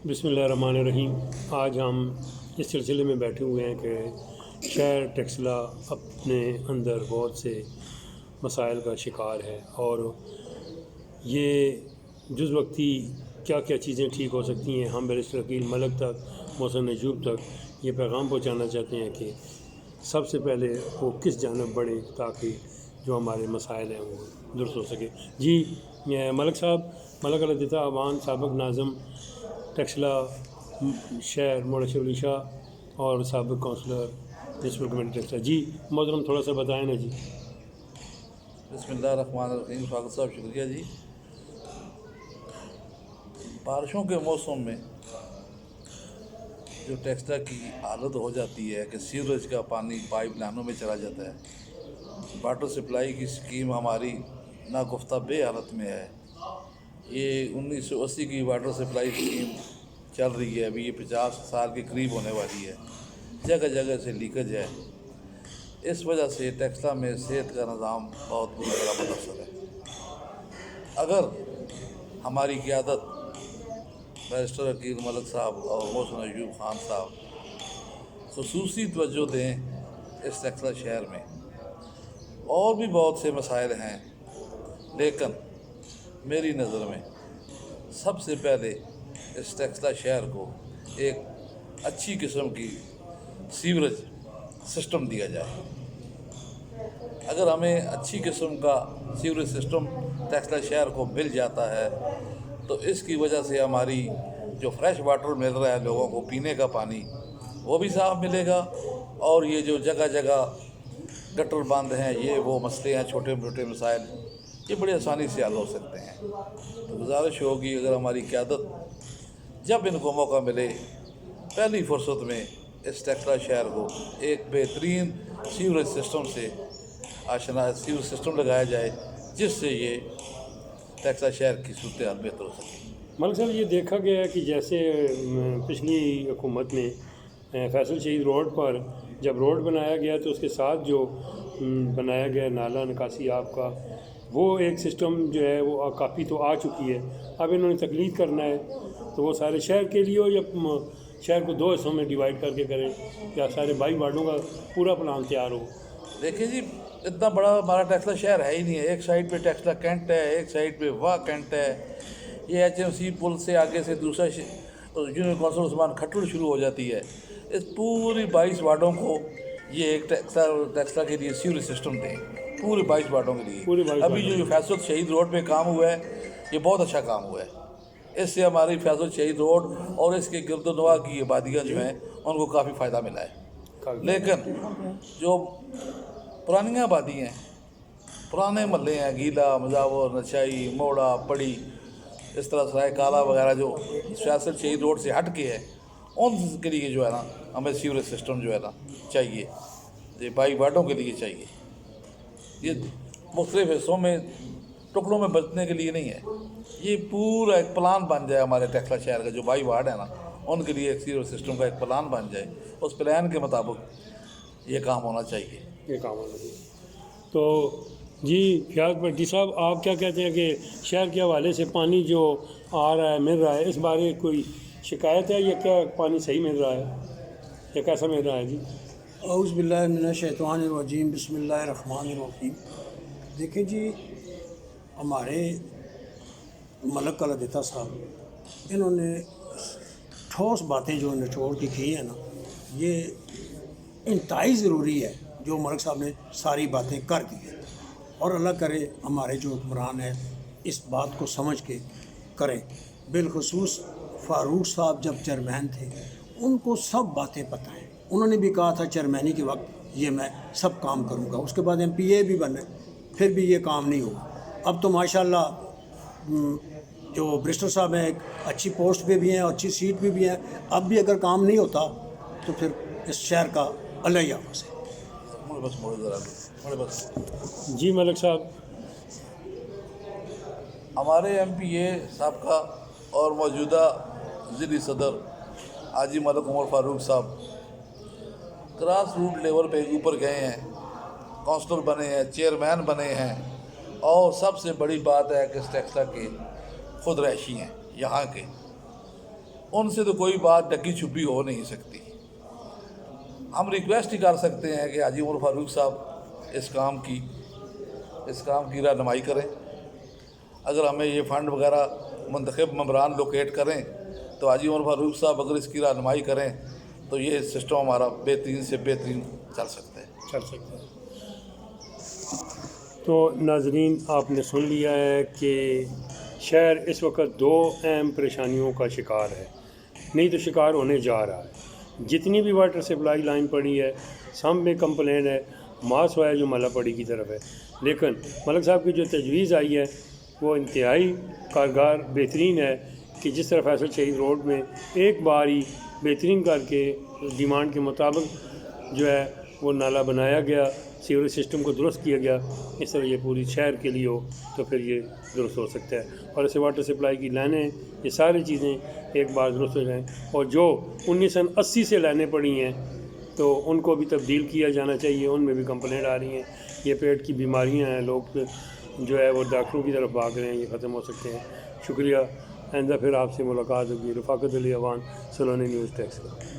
बिस्मिल्लाहिर्रहमानिर्रहीम। आज हम इस सिलसिले में बैठे हुए हैं कि शहर टेक्सला अपने अंदर बहुत से मसाइल का शिकार है और ये जुज़ वक्ती क्या क्या चीज़ें ठीक हो सकती हैं। हम बैरिस्टर अकील मलिक तक, मोहसिन नजूब तक ये पैगाम पहुँचाना चाहते हैं कि सबसे पहले वो किस जानब बढ़े ताकि जो हमारे मसाइल हैं वो दुरुस्त हो सके। जी मलिक साहब, मलिक अलदिता अवान साबिक नाज़म टेक्सला शहर मोड़शली शाह और साबिक काउंसलर म्यूनसिपल कमेटी टेक्सला। जी मोहतरम, थोड़ा सा बताएं ना जी। बिस्मिल्लाहिर्रहमानिर्रहीम। फारूक साहब शुक्रिया जी। बारिशों के मौसम में जो टेक्सला की हालत हो जाती है कि सीवरेज का पानी पाइप लाइनों में चला जाता है। वाटर सप्लाई की स्कीम हमारी नागुफ्ता बे हालत में है। ये 1980 की वाटर सप्लाई स्कीम चल रही है, अभी ये 50 साल के करीब होने वाली है। जगह जगह से लीकेज है। इस वजह से टेक्सला में सेहत का निज़ाम बहुत बुरी तरह मुतासर है। अगर हमारी क़यादत बैरिस्टर अकील मलिक साहब और मोहसिन नजूब खान साहब खुसूसी तवज्जो दें इस टेक्सला शहर में, और भी बहुत से मसाइल हैं, लेकिन मेरी नज़र में सबसे पहले इस टेक्सला शहर को एक अच्छी किस्म की सीवरेज सिस्टम दिया जाए। अगर हमें अच्छी किस्म का सीवरेज सिस्टम टेक्सला शहर को मिल जाता है तो इसकी वजह से हमारी जो फ्रेश वाटर मिल रहा है लोगों को पीने का पानी, वो भी साफ़ मिलेगा। और ये जो जगह जगह गटर बंद हैं, ये वो मसले हैं, छोटे मोटे मसाइल, ये बड़ी आसानी से हल हो सकते हैं। तो गुजारिश होगी अगर हमारी क़यादत जब इनको मौका मिले पहली फुर्सत में इस टेक्सला शहर को एक बेहतरीन सीवरेज सिस्टम से आशना सीवरेज सिस्टम लगाया जाए, जिससे ये टेक्सला शहर की सूरत हाल बेहतर हो सके। मलिक साहब, ये देखा गया है कि जैसे पिछली हुकूमत ने फैसल शहीद रोड पर जब रोड बनाया गया तो उसके साथ जो बनाया गया नाला निकासी आपका, वो एक सिस्टम जो है वो काफ़ी तो आ चुकी है। अब इन्होंने तकलीद करना है तो वो सारे शहर के लिए हो या शहर को दो हिस्सों में डिवाइड करके करें, या सारे 22 वार्डों का पूरा प्लान तैयार हो। देखिए जी, इतना बड़ा हमारा टेक्सला शहर है ही नहीं है। एक साइड पे टेक्सला कैंट है, एक साइड पे वाह कैंट है। ये HMC पुल से आगे से दूसरा जूनियर कौंसल उस्मान खट्टड़ शुरू हो जाती है। इस पूरी 22 वार्डों को ये एक टेक्सला के लिए सीवरेज सिस्टम दें, पूरे 22 वार्डों के लिए। अभी जो फैसल शहीद रोड पे काम हुआ है, ये बहुत अच्छा काम हुआ है। इससे हमारी फैसल शहीद रोड और इसके गिरदोनवा की आबादियाँ जो हैं उनको काफ़ी फ़ायदा मिला है। लेकिन जो पुरानी आबादी हैं, पुराने महल्ले हैं, गीला, मजावर, नशाई, मोड़ा, पड़ी, इस तरह सराय काला वगैरह जो फैसल शहीद रोड से हट के है, उनके लिए जो है ना हमें सीवरेज सिस्टम जो है ना चाहिए। ये 22 वार्डों के लिए चाहिए। ये मुख्तलिफ हिस्सों में टुकड़ों में बचने के लिए नहीं है। ये पूरा एक प्लान बन जाए हमारे टेक्सला शहर का, जो 22 वार्ड है ना उनके लिए एक सीवरेज सिस्टम का एक प्लान बन जाए। उस प्लान के मुताबिक ये काम होना चाहिए। ये काम होना चाहिए। तो जी फियाज भट्टी साहब, आप क्या कहते हैं कि शहर के हवाले से पानी जो आ रहा है, मिल रहा है, इस बारे कोई शिकायत है या क्या पानी सही मिल रहा है या कैसा मिल रहा है? जी औज़ु बिल्लाहि मिनश शैतानिर रजीम, बिस्मिल्लाहिर रहमानिर रहीम। देखिए जी, हमारे मलिक अलदिता साहब, इन्होंने ठोस बातें जो निचोड़ के की है ना, ये इंतहाई ज़रूरी है जो मलिक साहब ने सारी बातें कर दी हैं। और अल्लाह करे हमारे जो हुक्मरान है इस बात को समझ के करें। बिलखुसूस फ़ारूक साहब जब चेयरमैन थे उनको सब बातें पता हैं। उन्होंने भी कहा था चेयरमैनी के वक्त ये मैं सब काम करूँगा। उसके बाद MPA भी बने, फिर भी ये काम नहीं हुआ। अब तो माशाल्लाह जो बैरिस्टर साहब हैं एक अच्छी पोस्ट पे भी हैं, अच्छी सीट पे भी हैं। अब भी अगर काम नहीं होता तो फिर इस शहर का अल्लाह ही हाफ़िज़ है। जी मलिक साहब, हमारे MPA साहब का और मौजूदा ज़िली सदर हाजी मलिक उमर फ़ारूक साहब ग्रास रूट लेवल पे ऊपर गए हैं, काउंसलर बने हैं, चेयरमैन बने हैं। और सबसे बड़ी बात है कि टेक्सला के खुद रहशी हैं यहाँ के। ان سے تو کوئی بات ڈکی چھپی ہو نہیں سکتی. ہم ریکویسٹ ہی کر سکتے ہیں کہ حاجی عمر فاروق صاحب اس کام کی رہنمائی کریں. اگر ہمیں یہ فنڈ وغیرہ منتخب ممبران لوکیٹ کریں تو حاجی عمر فاروق صاحب اگر اس کی رہنمائی کریں تو یہ سسٹم ہمارا بہترین سے بہترین چل سکتا ہے. تو ناظرین آپ نے سن لیا ہے کہ شہر اس وقت 2 اہم پریشانیوں کا شکار ہے، نہیں تو شکار ہونے جا رہا ہے. جتنی بھی واٹر سپلائی لائن پڑی ہے سب میں کمپلین ہے، ماس ہوا ہے جو ملا پڑی کی طرف ہے. لیکن ملک صاحب کی جو تجویز آئی ہے وہ انتہائی کارگر بہترین ہے کہ جس طرح فیصل شہید روڈ میں ایک بار ہی بہترین کر کے ڈیمانڈ کے مطابق جو ہے وہ نالا بنایا گیا، سیوریج سسٹم کو درست کیا گیا. اس طرح یہ پوری شہر کے لیے ہو تو پھر یہ درست ہو سکتا ہے. اور ایسے واٹر سپلائی کی لائنیں، یہ ساری چیزیں ایک بار درست ہو جائیں. اور جو 1980 سے لائنیں پڑی ہیں تو ان کو بھی تبدیل کیا جانا چاہیے، ان میں بھی کمپلینٹ آ رہی ہیں. یہ پیٹ کی بیماریاں ہیں، لوگ جو ہے وہ ڈاکٹروں کی طرف بھاگ رہے ہیں، یہ ختم ہو سکتے ہیں. شکریہ. آئندہ پھر آپ سے ملاقات ہوگی. رفاقت علی اوان، سلوانی نیوز ڈیسک.